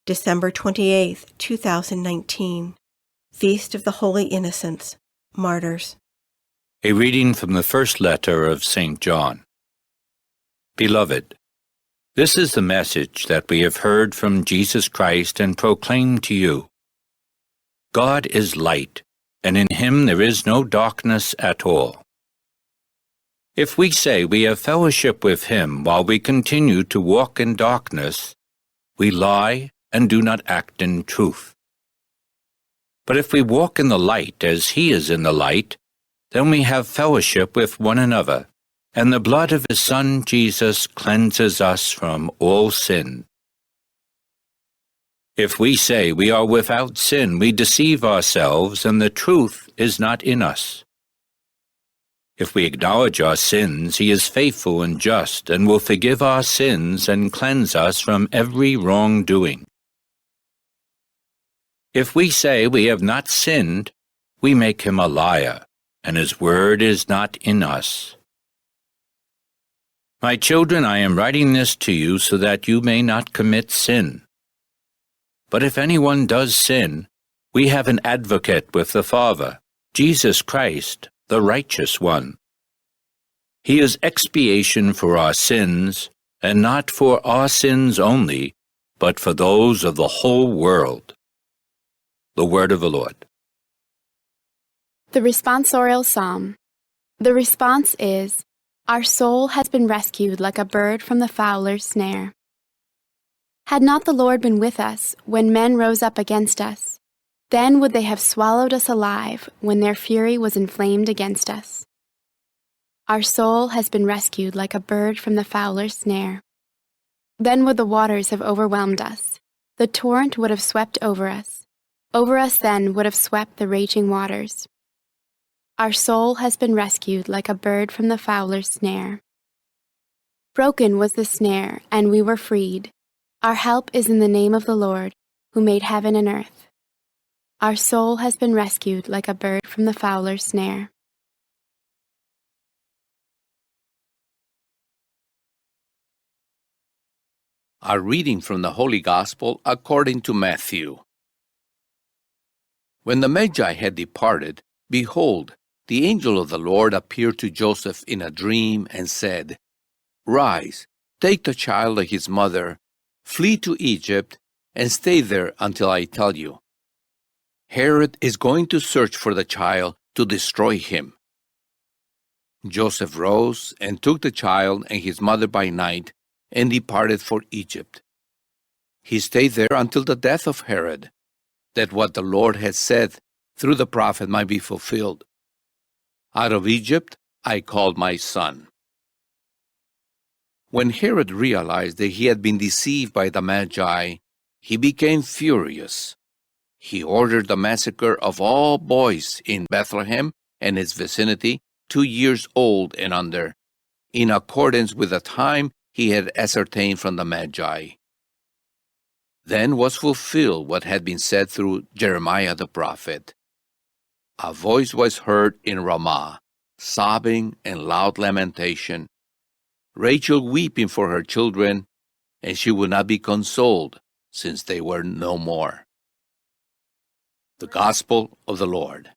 December 28, 2019. Feast of the Holy Innocents, Martyrs. A reading from the first letter of St. John. Beloved, this is the message that we have heard from Jesus Christ and proclaim to you. God is light, and in him there is no darkness at all. If we say we have fellowship with him while we continue to walk in darkness, we lie and do not act in truth. But if we walk in the light as he is in the light, then we have fellowship with one another, and the blood of his Son Jesus cleanses us from all sin. If we say we are without sin, we deceive ourselves, and the truth is not in us. If we acknowledge our sins, he is faithful and just, and will forgive our sins and cleanse us from every wrongdoing. If we say we have not sinned, we make him a liar, and his word is not in us. My children, I am writing this to you so that you may not commit sin. But if anyone does sin, we have an advocate with the Father, Jesus Christ, the righteous one. He is expiation for our sins, and not for our sins only, but for those of the whole world. The word of the Lord. The responsorial psalm. The response is, "Our soul has been rescued like a bird from the fowler's snare." Had not the Lord been with us when men rose up against us, then would they have swallowed us alive when their fury was inflamed against us. Our soul has been rescued like a bird from the fowler's snare. Then would the waters have overwhelmed us. The torrent would have swept over us. Over us then would have swept the raging waters. Our soul has been rescued like a bird from the fowler's snare. Broken was the snare, and we were freed. Our help is in the name of the Lord, who made heaven and earth. Our soul has been rescued like a bird from the fowler's snare. A reading from the Holy Gospel according to Matthew. When the Magi had departed, behold, the angel of the Lord appeared to Joseph in a dream and said, "Rise, take the child and his mother, flee to Egypt, and stay there until I tell you. Herod is going to search for the child to destroy him." Joseph rose and took the child and his mother by night and departed for Egypt. He stayed there until the death of Herod, that what the Lord had said through the prophet might be fulfilled. "Out of Egypt I called my son." When Herod realized that he had been deceived by the Magi, he became furious. He ordered the massacre of all boys in Bethlehem and its vicinity, 2 years old and under, in accordance with the time he had ascertained from the Magi. Then was fulfilled what had been said through Jeremiah the prophet. A voice was heard in Ramah, sobbing and loud lamentation, Rachel weeping for her children, and she would not be consoled, since they were no more. The Gospel of the Lord.